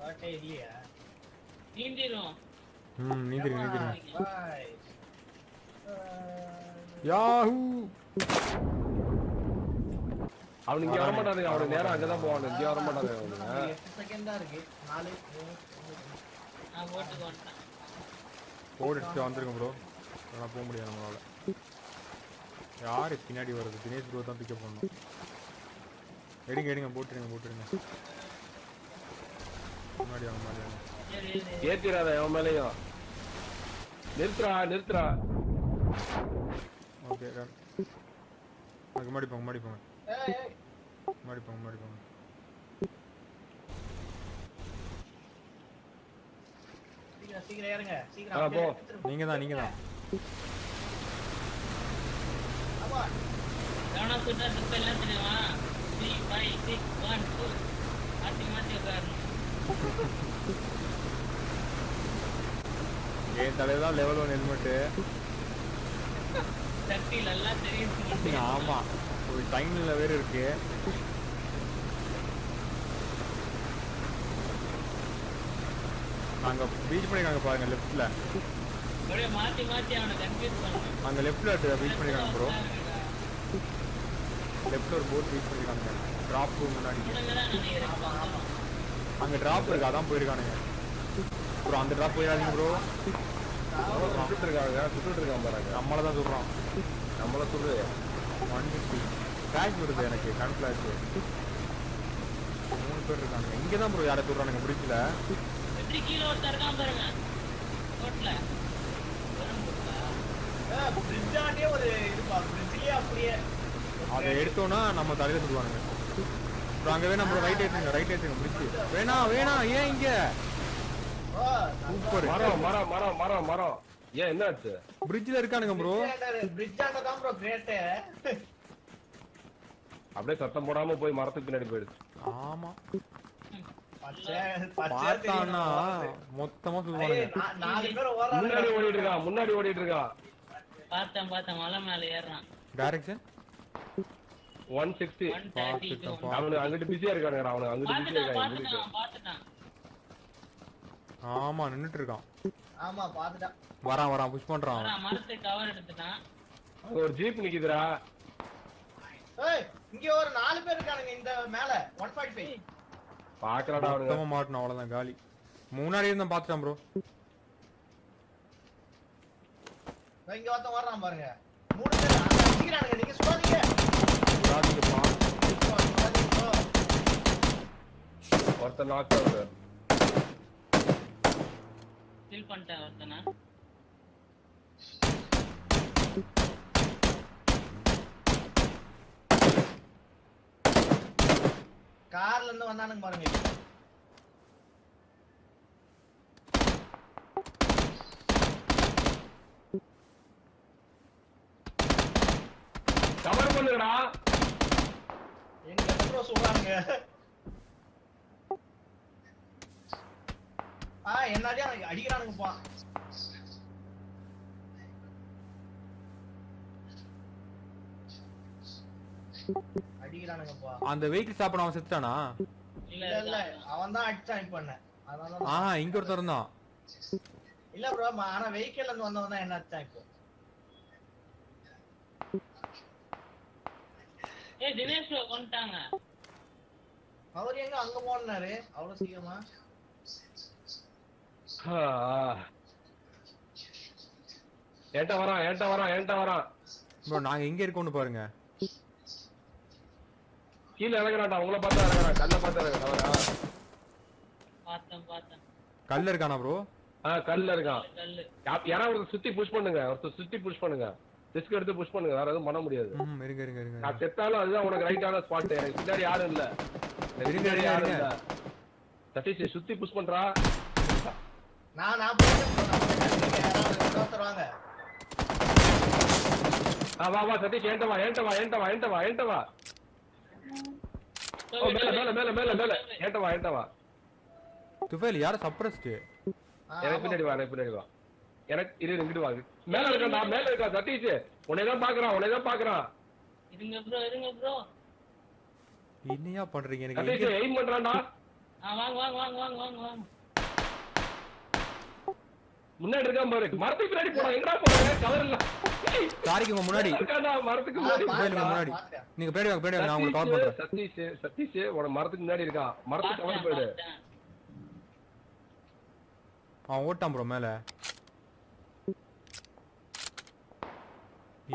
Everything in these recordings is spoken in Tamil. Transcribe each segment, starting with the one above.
ஓகே இல்லையா நீந்திரும் நீந்திரும் பாய் யாஹூ அவன் இங்க வர மாட்டானுங்க அவனுக்கு நேரா அங்கதான் போவானு இங்க வர மாட்டானுங்க அவனுங்க 8 செகண்ட் தான் இருக்கு 4 நான் ஓட்டுக்கு வந்துட்டேன் போடுட்டு வந்திருக்கேன் ப்ரோ நான் போக முடியாது நம்மளால யாரு பின்னாடி வருது தினேஷ் ப்ரோ தான் பிக்கப் பண்ணணும் எடுங்க போட்டுருங்க முன்னாடி வாங்க ஏத்திராத அவன் மேலயும் நிறுத்துறா ஓகே அதுக்கு முன்னாடி போங்க முன்னாடி போங்க சீக்கிரம் ஏறுங்க சீக்கிரம் போ நீங்க தான் ஆமா கவனம் சுட்டா சுத்த எல்லாம் தெரியுமா 3 5 6 1 2 மாத்தி உட்காரணும் ஏன் தலைதான் லெவல் 1 ஹெல்மெட் சட்டில எல்லாம் தெரியும் ஆமா ஒரு டைம்ல வேற இருக்கு அங்க பீச் பண்ணிருக்காங்க பாருங்க லெஃப்ட்ல அப்படியே மாத்தி அவனை கன்ஃபியூஸ் பண்ணுங்க அங்க லெஃப்ட்ல பீச் பண்ணிருக்காங்க ப்ரோ லெஃப்ட்ல ஒரு போட் பீச் பண்ணிருக்காங்க டிராப் முன்னாடி அங்க டிராப் இருக்கு அதான் போயிருக்கானுங்க ப்ரோ அந்த டிராப் போயிடாதீங்க ப்ரோ சுட்டுட்டு இருக்கான் பாருங்க நம்மள தான் சொல்றான் நம்மள சொல்லு 150 ஃபிளாஷ் வருது எனக்கு கன் ஃபிளாஷ் 3 பேர் இருக்காங்க இங்க தான் ப்ரோ யாரை சொல்றானுங்க பிடிக்கல எப்படி கீழ ஒருத்தர் இருக்கான் பாருங்க ரோட்ல பிரிட்ஜாண்டே ஒரு இருப்பா பிரிட்ஜ்லயே அப்படியே அதை எடுத்தோம்னா நம்ம தலையில சொல்லுவானுங்க ப்ரோ அங்க வேணா ப்ரோ ரைட் ஏத்துங்க பிடிச்சி வேணா ஏன் இங்க சூப்பர் மரம் ஏன் என்ன ஆச்சு பிரிட்ஜ்ல இருக்கானுங்க ப்ரோ பிரிட்ஜாண்ட தான் ப்ரோ கிரேட் அப்படியே சத்தம் போடாம போய் மரத்துக்கு பின்னாடி போயிடுச்சு ஆமா பச்சை பார்த்தானா மொத்தமா சொல்லுவானுங்க 4 பேர் ஓடுறாங்க முன்னாடி ஓடிட்டு இருக்கான் பார்த்தேன் மலை மேல ஏறான் டைரக்ஷன் 160 132 அவனு அங்கிட்டு பிஸியா இருக்கானுங்க அவனு அங்கிட்டு பிஸியா இருக்காங்க பாத்துட்டான் ஆமா நின்னுட்டு இருக்கான் ஆமா பாத்துட்டான் வரான் புஷ் பண்றான் மரத்தை கவர் எடுத்துட்டான் அங்க ஒரு ஜீப் நிக்குதுடா ஏய் இங்க ஒரு 4 பேர் இருக்கானுங்க இந்த மேல 145 பாக்கறடா அவனுங்க மொத்தமா மாட்டணும் அவ்வளவுதான் காலி முன்னாடி இருந்தா பாத்துட்டான் ப்ரோ இங்க ஒருத்தன் வர்றான் பாருங்க 3 பேர் அங்க அடிக்கிறானுங்க நீங்க சுடாதீங்க ஒருத்தன் நாக் அவுட் கில் பண்ணிட்டேன் ஒருத்தனை கார்ல இருந்து வந்தானுங்க பாருங்க கவர் பண்ணுடா எங்க ப்ரோ சொல்றாங்க என்னடியா அடிக்கிறானுங்கப்பா அடிக்கிறானுங்கப்பா அந்த வெஹிக்கிள் ஸ்டாப் அவன் செத்தானா இல்ல அவன் தான் அடிச்சான் இப்ப என்ன அதனால இங்க ஒருத்தர் இருந்தான் இல்ல ப்ரோ ஆனா வெஹிக்கிள்ல இருந்து வந்தவன் தான் என்ன அடிச்சான் இப்போ தினேஷ் கொண்டாங்க அவர் எங்க அங்க போனாரு அவ்வளவு சீக்கிரமா ஏன்ட்ட வரான் ப்ரோ நாங்க எங்க இருக்கோம்னு பாருங்க கீழ இறங்குறான்டா உங்களை பார்த்தா இறங்குறான் கல்ல பார்த்தா இறங்குறான் பார்த்தேன் கல்ல இருக்கானா ப்ரோ கல்ல இருக்கான் யாராவது சுத்தி புஷ் பண்ணுங்க ரிஸ்க் எடுத்து புஷ் பண்ணுங்க வேற எதுவும் பண்ண முடியாது இருங்க நான் செத்தாலும் அதுதான் உனக்கு ரைட்டான ஸ்பாட் எனக்கு பின்னாடி யாரும் இல்ல பின்னாடி யாரும் இல்ல சதீஷ் சுத்தி புஷ் பண்றா நான் வாங்க வா சதீஷ் ஏன்ட்ட வா மேல ஏன்ட்ட வா துஃபைல் யார சப்ரஸ்ட் எனக்கு பின்னாடி வா எனக்கு இரு இங்கிட்டு வா மேல இருக்கா சதீஷ் உன்னைதான் பாக்குறான் இருங்க ப்ரோ என்னையா பண்றீங்க சதீஷ் எனக்கு எய்ம் பண்றான்டா வாங்க வாங்க வாங்க வாங்க வாங்க வாங்க. முன்னாடி இருக்கான் பாரு, மரத்துக்கு பின்னாடி போறோம். எங்கடா போறீங்க? கவர் இல்ல. சாரிக்கு உங்க முன்னாடி இருக்கான்டா, மரத்துக்கு முன்னாடி. துபைலுக்கு முன்னாடி நீங்க பின்னாடி வாங்க, பின்னாடி வாங்க, நான் உங்களுக்கு கவர் பண்றேன். சதீஷ் உன மரத்துக்கு முன்னாடி இருக்கான். மரத்துக்கு கவர் போயிடு. பார்த்தேன். அவன் ஓட்டான் ப்ரோ மேல.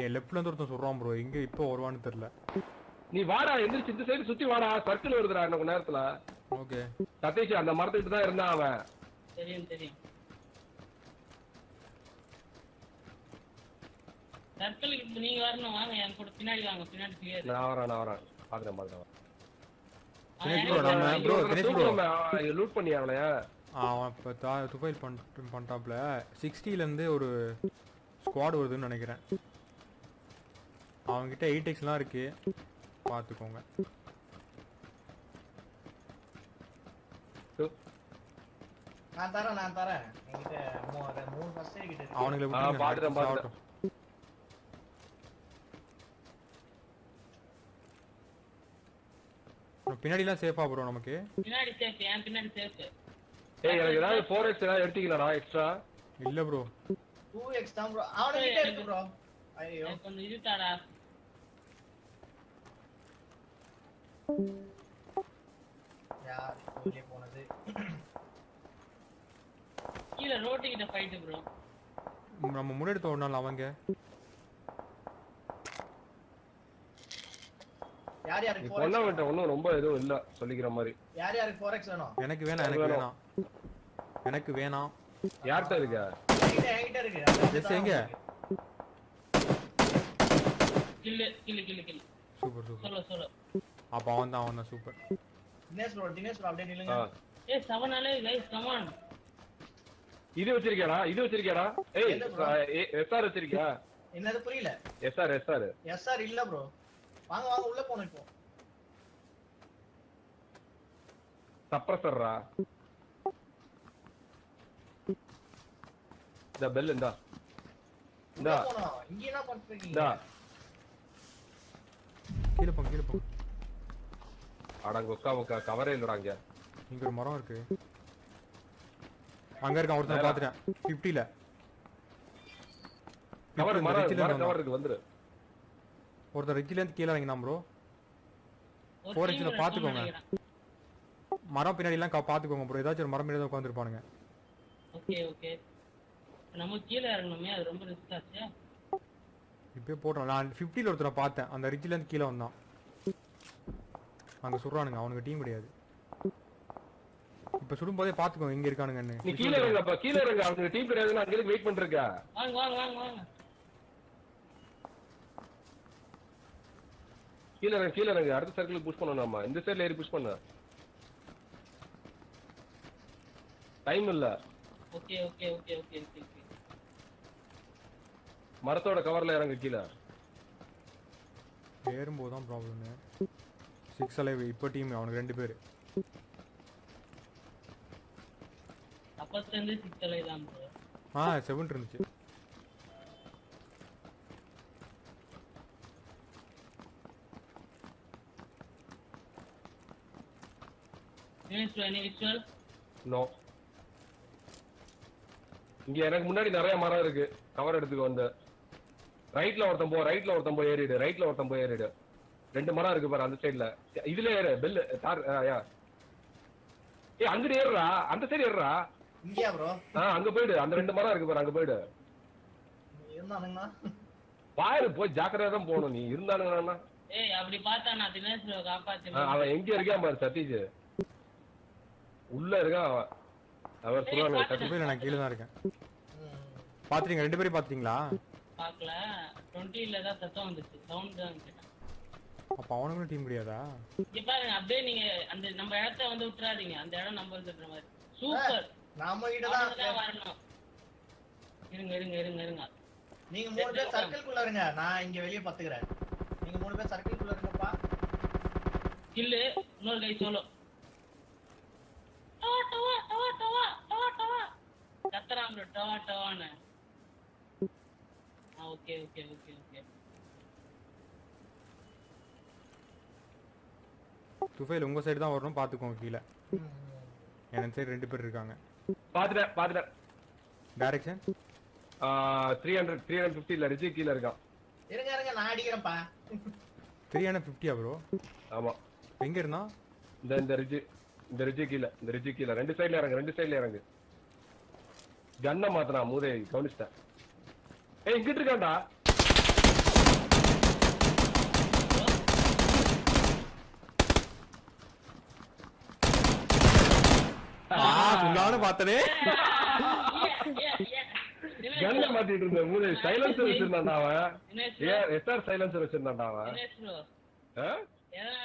ஏன் லெஃப்ட்ல இருந்து ஒருத்தன் சொல்றான் ப்ரோ, எங்க இப்போ வருவான்னு தெரியல. நீ வாடா, எந்திரிச்சு இந்த சைடு சுத்தி வாடா. சர்க்கிள் வருதுடா இன்னும் கொஞ்ச நேரத்துல. ஓகே சதீஷ் அந்த மரத்துக்கிட்ட தான் இருந்தான் அவன். தெரியும் தெரியும். சர்க்கிளுக்கு இப்ப நீங்க வரணும். வாங்க என் கூட பின்னாடி வாங்க. பின்னாடி clear. நான் வரேன். பாத்துறேன். தினேஷ் ப்ரோ நம்ம ப்ரோ தினேஷ் ப்ரோ லூட் பண்ணி அவளையா? அவன் இப்போ துபைல் பண்ணிட்டாப்ல. 60ல இருந்து ஒரு ஸ்குவாட் வருதுன்னு நினைக்கிறேன். அவன்கிட்ட 8xலாம் இருக்கு, பார்த்துக்கோங்க. நான் தரேன் என்கிட்ட 3 ஃபர்ஸ்ட் எய்ட் கிட்ட இருக்கு. அவனுங்களை பாத்துறேன். பின்னாடிலாம் சேஃபா ப்ரோ நமக்கு? பின்னாடி சேஃப். என் பின்னாடி சேஃப். ஏய் எனக்கு ஏதாவது 4x ஏதாவது எடுத்துக்கலாம்டா எக்ஸ்ட்ரா? இல்ல ப்ரோ 2x தான் ப்ரோ. அவனுக்கிட்ட இருக்கு ப்ரோ. ஐயோ எனக்கு கொஞ்சம் இருட்டாடா. யார் வெளியே போனது? கீழ ரோட்டு கிட்ட ஃபைட் ப்ரோ. நம்ம முன்னாடி தோணால அவங்க. யார் நீ யாருக்கு பொண்ண 4x? விட்ட ஒண்ணும் ரொம்ப எதுவும் இல்ல சொல்லிக்கிற மாதிரி. யார் யாருக்கு 4x வேணும்? எனக்கு வேணாம். யார்கிட்ட இருக்க? என்கிட்ட இருக்கு. எஸ் எங்க? கில்லு. சூப்பர் சொல்லு. அப்ப அவன் தான் சூப்பர். தினேஷ் ப்ரோ அப்படியே நில்லுங்க. ஏய் 7 நாளே गाइस கம் ஆன். இது வச்சிருக்கியாடா? ஏய் எஸ்ஆர் வச்சிருக்கியா? என்னது புரியல? எஸ்ஆர் எஸ்ஆர் இல்ல ப்ரோ. வாங்க உள்ள போணும் இப்போ. சப்ரஸர்ரா. இந்த பெல் இந்தா. உள்ள போணும். இங்க என்ன பண்ணிட்டு இருக்கீங்க? இந்தா. கீழ போ. அடங்க உட்கா கவரே இல்லடா இங்க. இங்க ஒரு மரம் இருக்கு. அங்க இருக்கான் ஒருத்தன், பாத்துட்டேன். 50ல கவர் கவர் இருக்கு வந்துரு. ஒருத்தன் ரிட்ஜ்ல இருந்து கீழ இறங்கினான் ப்ரோ. 4xல பாத்துக்கோங்க. மரம் பின்னாடி எல்லாம் பாத்துக்கோங்க ப்ரோ. ஏதாச்சும் ஒரு மரம் மேல தான் உட்கார்ந்திருப்பானுங்க. ஓகே. நம்ம கீழ இறங்கணுமே, அது ரொம்ப ரிஸ்க் ஆச்சு. இப்பவே போடுறோம். நான் 50ல ஒருத்தனை பார்த்தேன், அந்த ரிட்ஜ்ல இருந்து கீழ வந்தான். அங்க சுடுறானுங்க, அவனுக்கு டீம் கிடையாது. இப்ப சுடும்போதே பாத்துக்கோங்க எங்க இருக்கானுங்கன்னு. நீ கீழ இறங்கப்பா, அவனுக்கு டீம் கிடையாதுன்னு அங்க வெயிட் பண்ணிருக்க. வாங்க. கீழ இறங்க. அடுத்த சர்க்கிள் புஷ் பண்ணனும் நாம. இந்த சைடுல ஏறி புஷ் பண்ணு. டைம் இல்ல. ஓகே. மரத்தோட கவர்ல இறங்க கீழ. ஏறும்போது தான் ப்ராப்ளம். 6 அலைவ் இப்போ டீம் அவனுக்கு 2 பேர். அப்பத்துல 6 அலைவ் தான் ப்ரோ. 7 இருந்துச்சு. any visual? நோ. இங்க எனக்கு முன்னாடி நிறைய மரம் இருக்கு. கவர் எடுத்துக்க வந்து. ரைட்ல ஒருத்தன் போ ஏறிடு. ரைட்ல ஒருத்தன் போ ஏறிடு. 2 மரம் இருக்கு பாரு அந்த சைடுல. இதுல ஏறு பெல் தார் யா. ஏய் அங்க ஏறுடா. அந்த சைடு ஏறுடா. இங்கயா ப்ரோ? அங்க போய்டு. அந்த 2 மரம் இருக்கு பாரு அங்க போய்டு. இருந்தானுங்களா? பாரு போய் ஜாக்கிரதையா தான் போணும் நீ. இருந்தானுங்கனா ஏய் அப்படி பார்த்தா நான் தினேஷ் ப்ரோ காப்பாத்துறேன். அவன் எங்க இருக்கான் பாரு சதீஷ். உள்ள இருக்கான் அவன். அவர் சொல்றானே சதீஷ் நான் கீழ தான் இருக்கேன். பாத்தீங்க 2 பேரும் பாத்தீங்களா? பார்க்கல. 20ல தான் சத்தம் வந்துச்சு. சவுண்ட் தான் வந்துச்சு. அப்ப அவனுக்கு டீம் கிடையாதா? இங்க பாருங்க அப்படியே நீங்க அந்த நம்ம இடத்தை வந்து விட்டுறாதீங்க. அந்த இடம் நம்பர் சொல்ற மாதிரி. சூப்பர். நாம கிட்ட தான் வரணும். இருங்க. நீங்க 3 பேர் சர்க்கிள்குள்ள இருங்க. நான் இங்க வெளிய பாத்துக்கறேன். நீங்க 3 பேர் சர்க்கிள்குள்ள இருங்கப்பா. கில்லு இன்னொரு கை சோலோ. டவா. கத்தறான் ப்ரோ. டவான்னு. ஓகே. துஃபைல் உங்க சைடு தான் வரணும், பாத்துக்கோங்க கீழ. என் சைடு 2 பேர் இருக்காங்க. பாத்துட்டேன். டைரக்ஷன் 350 இல்ல ரிஜி கீழ இருக்கான். இருங்க நான் அடிக்கிறேன்ப்பா. 350 ப்ரோ. ஆமா. எங்க இருந்தா? இந்த ரிஜி கீழ 2 சைடுல இறங்கு. கண்ண மாத்தனா மூதே கவனிச்சிட்டேன். ஏய் இங்கிட்டு இருக்கான்டா. சும்மானு பார்த்தனே. கண்ண மாத்திட்டு இருந்த மூதே சைலன்சர் வச்சிருந்தான்டா அவன். எஸ்ஆர் சைலன்சர் வச்சிருந்தான்டா அவன். எதனா